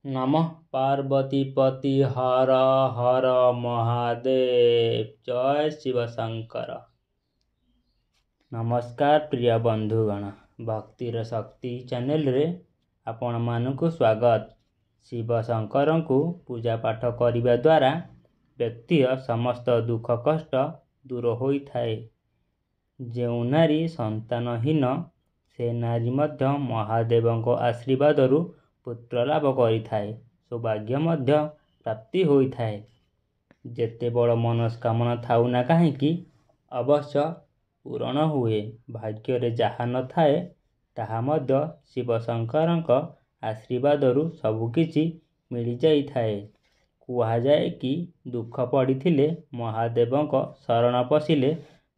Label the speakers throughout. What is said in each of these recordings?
Speaker 1: नमः पार्वतीपति हर हर महादेव। जय शिव शंकर। नमस्कार प्रिय बंधुगण, भक्तिर शक्ति चैनल रे आपण मानकु स्वागत। शिव शंकर को पूजा पाठ करिबा द्वारा व्यक्ति समस्त दुख कष्ट दूर होई थाए। जो नारी संतानहीन से नारी मध्य महादेव आशीर्वाद रु पुत्र लाभ करिथाए, सौभाग्य मध्य प्राप्ति होई थाए। जेते बड़ मनस्कामना थाउ ना काहेकि अवश्य पूरण हुए। भाग्य रे जहा न थाए ताहा मध्य शिव शंकरक आशीर्वाद रु सबुकिछि मिली जाई थाए। कुहा जाए कि दुख पड़िथिले महादेवक शरण पशिले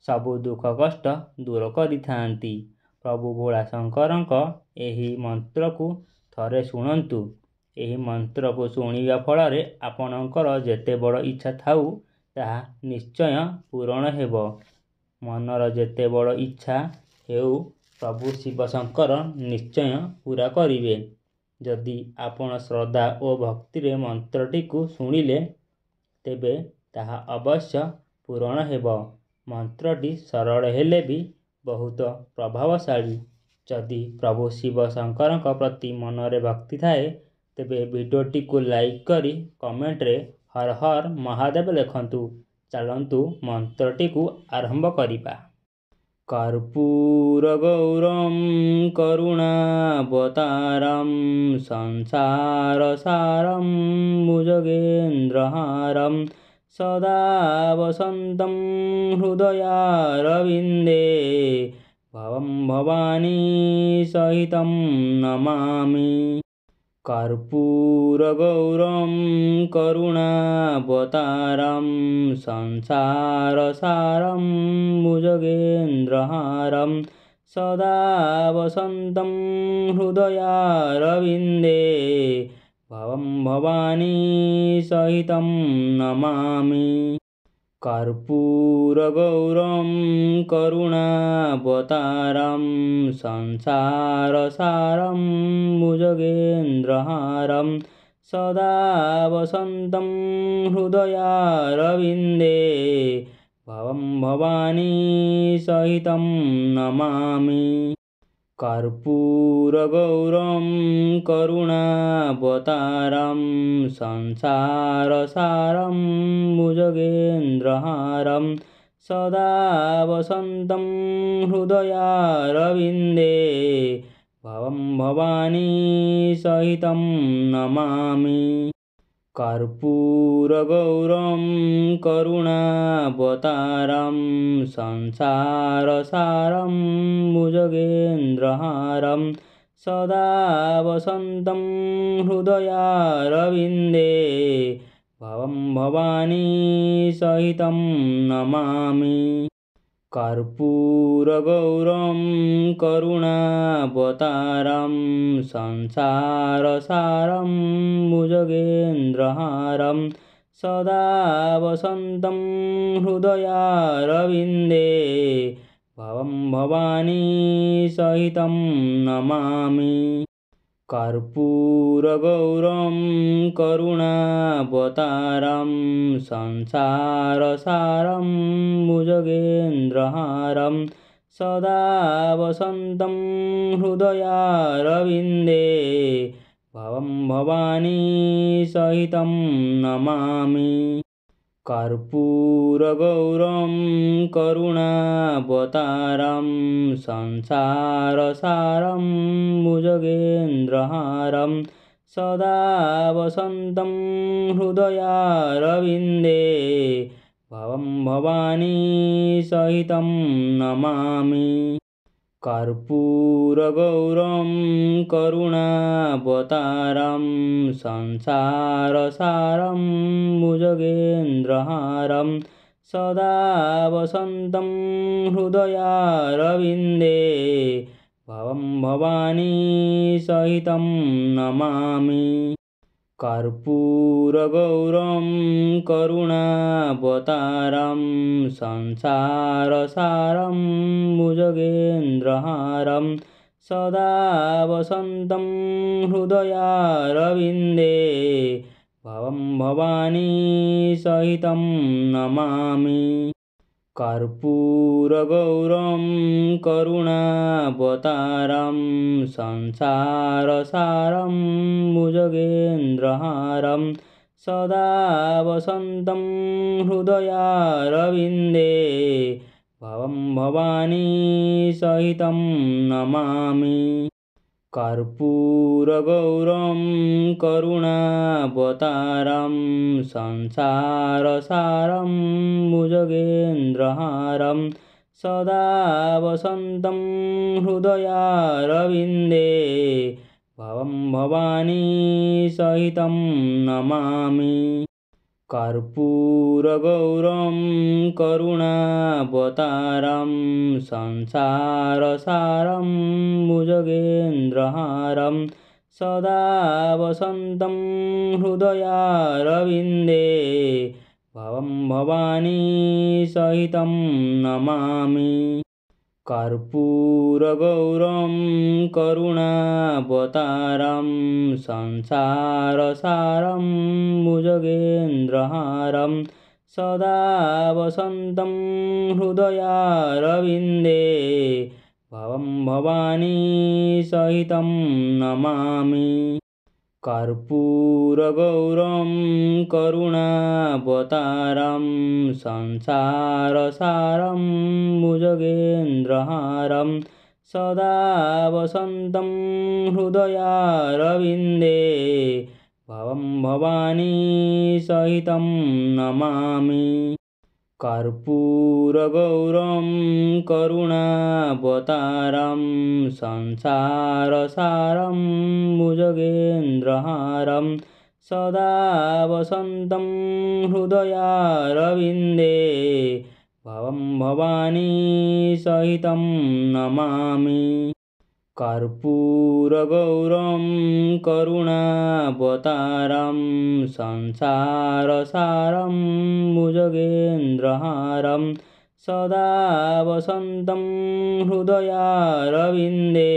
Speaker 1: सबु दुख कष्ट दूर करिथांती। प्रभु भोला शंकरक एही मंत्र को थरे शुणंतु। एही मंत्र को शुणिबा फଳରେ आपणकर जेते बड़ इच्छा थाउ ताहा निश्चय पूरण हेबो। मनर जेते बड़ इच्छा हेउ प्रभु शिव शंकर निश्चय पूरा करिवे। जदि आपण श्रद्धा और भक्ति रे मंत्रटी को शुणिले तेबे ताहा अवश्य पूरण हेबो। मंत्रटी सरल हेले भी बहुत प्रभावशाली। जदि प्रभु शिव शंकर प्रति मनरे भक्ति थाए तेबे वीडियोटी को लाइक करी कमेंट रे हर हर महादेव लिखंतु। चलंतु मंत्रटी को आरंभ करिबा। कर्पूर गौरम करुणावतारम संसार सारम भुजगेन्द्रहारम सदा वसंतं हृदयारविन्दे भवं भवानी सहितं नमामि। कर्पूर गौरम करुणावतारम संसार सारम भुजगेन्द्रहारम सदा वसंतं हृदयारविन्दे भवं भवानी सहितं नमामि। कर्पूर गौरम करुणावतारम संसार सारम भुजगेन्द्रहारम सदा वसंतं हृदयारविन्दे भवं भवानी सहितं नमामि। कर्पूर गौरम करुणावतारम संसार सारम भुजगेन्द्रहारम सदा वसंतं हृदयारविन्दे भवं भवानी सहितं नमामि। कर्पूर गौरम करुणावतारम संसार सारम भुजगेन्द्रहारम सदा वसंतं हृदयारविन्दे भवं भवानी सहितं नमामि। कर्पूर गौरम करुणावतारम संसार सारम भुजगेन्द्रहारम सदा वसंतं हृदयारविन्दे भवं भवानी सहितं नमामि। कर्पूर गौरम करुणावतारम संसार सारम भुजगेन्द्रहारम सदा वसंतं हृदयारविन्दे भवं भवानी सहितं नमामि। कर्पूर गौरम करुणावतारम संसार सारम भुजगेन्द्रहारम सदा वसंतं हृदयारविन्दे भवं भवानी सहितं नमामि। कर्पूर गौरम करुणावतारम संसार सारम भुजगेन्द्रहारम सदा वसंतं हृदयारविन्दे भवं भवानी सहितं नमामि। कर्पूर गौरम करुणावतारम संसार सारम भुजगेन्द्रहारम सदा वसन्तं हृदयारविन्दे भवं भवानी सहितं नमामि। कर्पूरगौरं करुणावतारं संसारसारं भुजगेन्द्रहारं सदा वसन्तं हृदयारविन्दे भवं भवानी सहितं नमामि। कर्पूरगौरं करुणावतारं संसारसारं भुजगेन्द्रहारं सदा वसन्तं हृदयारविन्दे भवं भवानी सहितं नमामि। कर्पूरगौरं करुणावतारं संसारसारं भुजगेन्द्रहारं सदा वसन्तं हृदयारविन्दे भवं भवानी सहितं नमामि। कर्पूरगौरं करुणावतारं संसारसारं भुजगेन्द्रहारं सदा वसन्तं हृदयारविन्दे भवं भवानी सहितं नमामि। कर्पूरगौरं करुणावतारं संसारसारं भुजगेन्द्रहारं सदा वसन्तं हृदयारविन्दे भवं भवानी सहितं नमामि। कर्पूरगौरं करुणावतारं संसारसारं भुजगेन्द्रहारं सदा वसन्तं हृदयारविन्दे भवं भवानी सहितं नमामि। कर्पूरगौरं करुणावतारं संसारसारं भुजगेन्द्रहारं सदा वसन्तं हृदयारविन्दे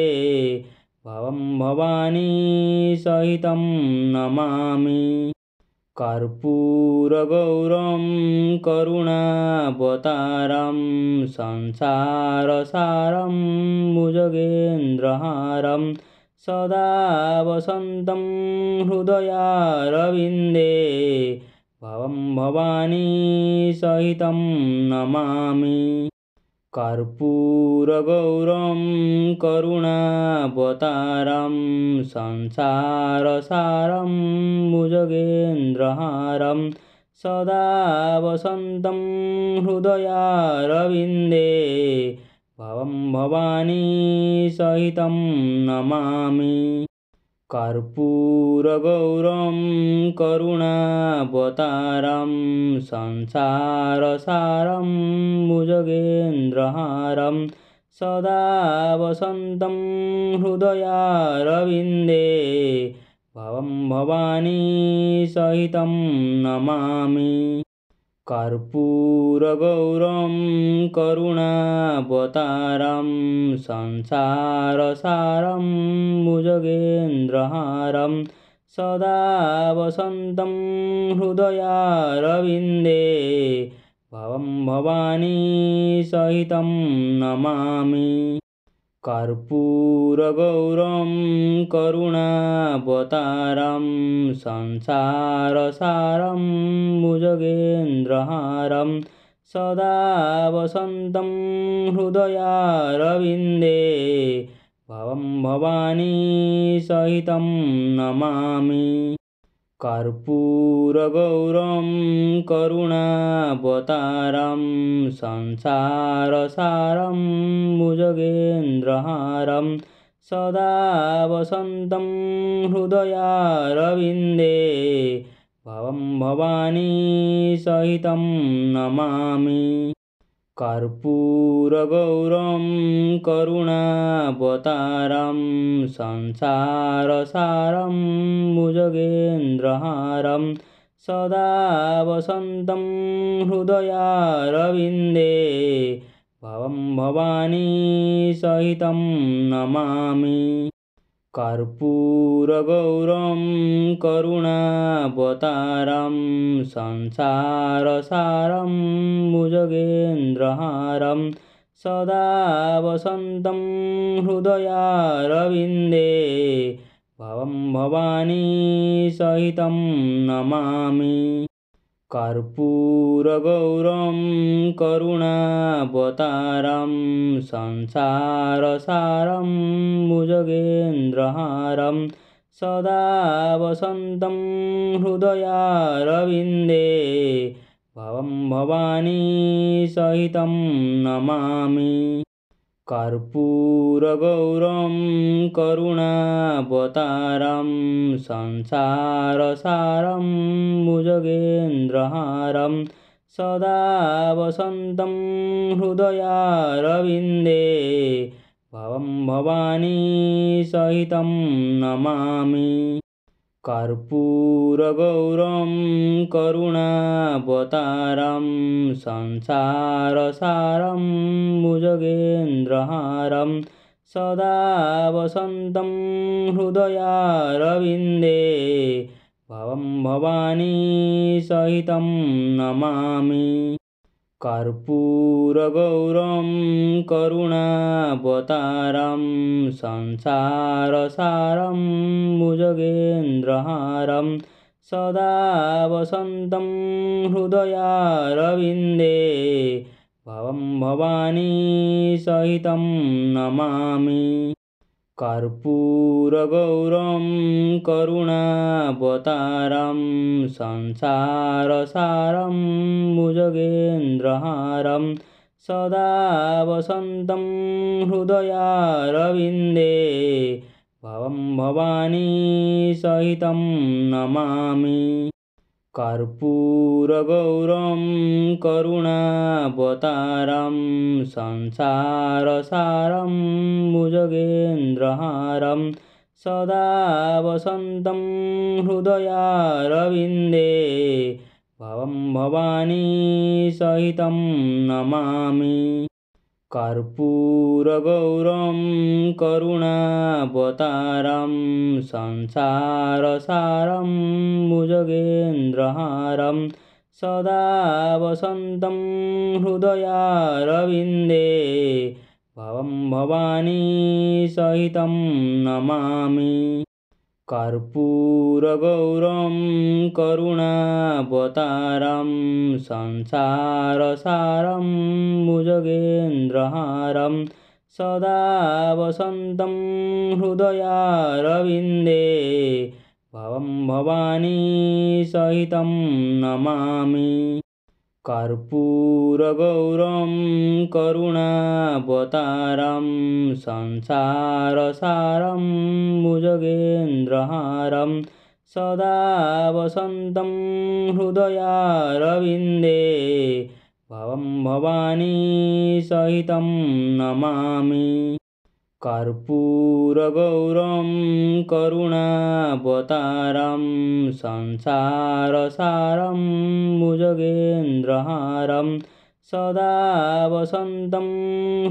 Speaker 1: भवं भवानी सहितं नमामि। कर्पूरगौरं करुणावतारं संसारसारं भुजगेन्द्रहारं सदा वसन्तं हृदयारविन्दे भवं भवानी सहितं नमामि। कर्पूरगौरं करुणावतारं संसारसारं भुजगेन्द्रहारं सदा वसन्तं हृदयारविन्दे भवं भवानी सहितं नमामि। कर्पूरगौरं करुणावतारं संसारसारं भुजगेन्द्रहारं सदा वसन्तं हृदयारविन्दे भवं भवानी सहितं नमामि। कर्पूरगौरं करुणावतारं संसारसारं भुजगेन्द्रहारं सदा वसन्तं हृदयारविन्दे भवं भवानी सहितं नमामि। कर्पूरगौरं करुणावतारं संसारसारं भुजगेन्द्रहारं सदा वसन्तं हृदयारविन्दे भवं भवानी सहितं नमामि। कर्पूरगौरं करुणावतारं संसारसारं भुजगेन्द्रहारं सदा वसन्तं हृदयारविन्दे भवं भवानी सहितं नमामि। कर्पूरगौरं करुणावतारं संसारसारं भुजगेन्द्रहारं सदा वसन्तं हृदयारविन्दे भवं भवानी सहितं नमामि। कर्पूरगौरं करुणावतारं संसारसारं भुजगेन्द्रहारं सदा वसन्तं हृदयारविन्दे भवं भवानी सहितं नमामि। कर्पूरगौरं करुणावतारं संसारसारं भुजगेन्द्रहारं सदा वसन्तं हृदयारविन्दे भवं भवानी सहितं नमामि। कर्पूरगौरं करुणावतारं संसारसारं भुजगेन्द्रहारं सदा वसन्तं हृदयारविन्दे भवं भवानी सहितं नमामि। कर्पूरगौरं करुणावतारं संसारसारं भुजगेन्द्रहारं सदा वसन्तं हृदयारविन्दे भवं भवानी सहितं नमामि। कर्पूरगौरं करुणावतारं संसारसारं भुजगेन्द्रहारं सदा वसन्तं हृदयारविन्दे भवं भवानी सहितं नमामि। कर्पूरगौरं करुणावतारं संसारसारं भुजगेन्द्रहारं सदा वसन्तं हृदयारविन्दे भवं भवानी सहितं नमामि। कर्पूरगौरं करुणावतारं संसारसारं भुजगेन्द्रहारं सदा वसन्तं हृदयारविन्दे भवं भवानी सहितं नमामि। कर्पूरगौरं करुणावतारं संसारसारं भुजगेन्द्रहारं सदा वसन्तं हृदयारविन्दे भवं भवानी सहितं नमामि। कर्पूरगौरं करुणावतारं संसारसारं भुजगेन्द्रहारं सदा वसन्तं हृदयारविन्दे भवं भवानी सहितं नमामि। कर्पूरगौरं करुणावतारं संसारसारं भुजगेन्द्रहारं सदा वसन्तं हृदयारविन्दे भवं भवानी सहितं नमामि। कर्पूरगौरं करुणावतारं संसारसारं भुजगेन्द्रहारं सदा वसन्तं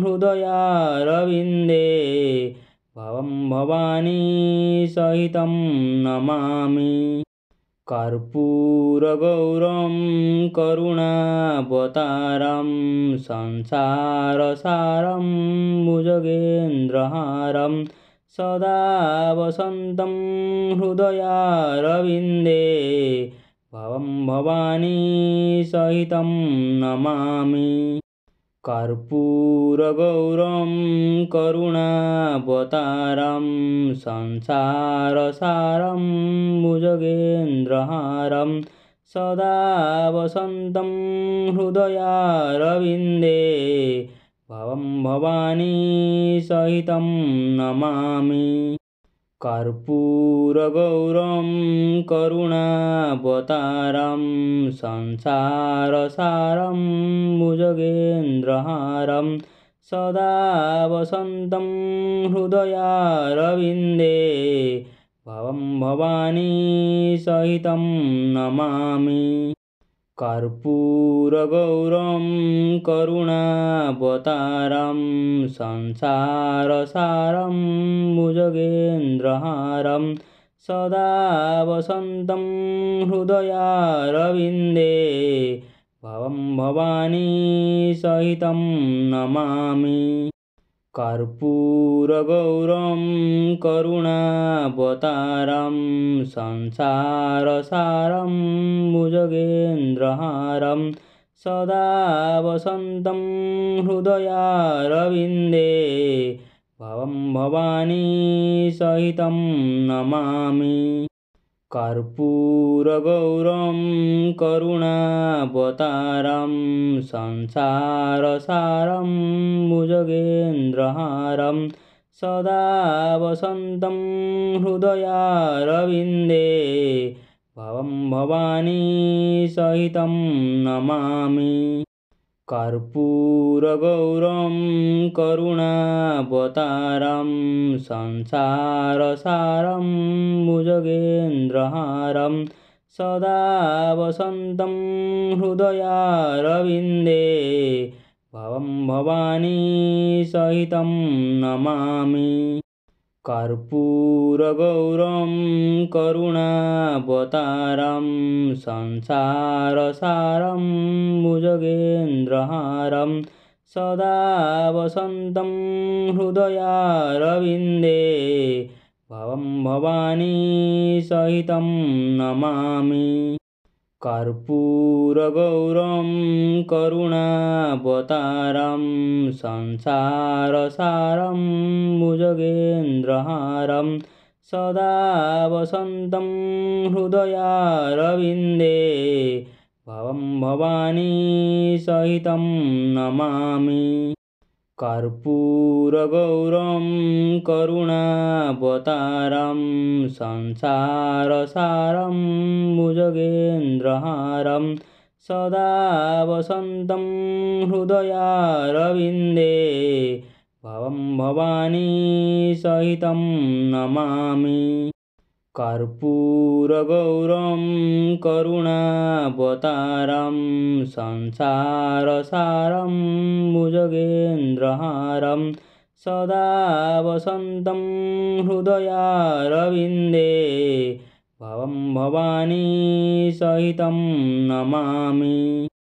Speaker 1: हृदयारविन्दे भवं भवानी सहितं नमामि। कर्पूरगौरं करुणावतारं संसारसारं भुजगेन्द्रहारं सदा वसन्तं हृदयारविन्दे भवं भवानी सहितं नमामि। कर्पूरगौरं करुणावतारं संसारसारं भुजगेन्द्रहारं सदा वसन्तं हृदयारविन्दे भवं भवानी सहितं नमामि। कर्पूरगौरं करुणावतारं संसारसारं भुजगेन्द्रहारं सदा वसन्तं हृदयारविन्दे भवं भवानी सहितं नमामि। कर्पूरगौरं करुणावतारं संसारसारं भुजगेन्द्रहारं सदा वसन्तं हृदयारविन्दे भवं भवानी सहितं नमामि। कर्पूरगौरं करुणावतारं संसारसारं भुजगेन्द्रहारं सदा वसन्तं हृदयारविन्दे भवं भवानी सहितं नमामि। कर्पूरगौरं करुणावतारं संसारसारं भुजगेन्द्रहारं सदा वसन्तं हृदयारविन्दे भवं भवानी सहितं नमामि। कर्पूरगौरं करुणावतारं संसारसारं भुजगेन्द्रहारं सदा वसन्तं हृदयारविन्दे भवं भवानी सहितं नमामि। कर्पूरगौरं करुणावतारं संसारसारं भुजगेन्द्रहारं सदा वसन्तं हृदयारविन्दे भवं भवानी सहितं नमामि। कर्पूरगौरं करुणावतारं संसारसारं भुजगेन्द्रहारं सदा वसन्तं हृदयारविन्दे भवं भवानी सहितं नमामि। कर्पूरगौरं करुणावतारं संसारसारं भुजगेन्द्रहारं सदा वसन्तं हृदयारविन्दे भवं भवानी सहितं नमामि। कर्पूरगौरं करुणावतारं संसारसारं भुजगेन्द्रहारं सदा वसन्तं हृदयारविन्दे भवं भवानी सहितं नमामि।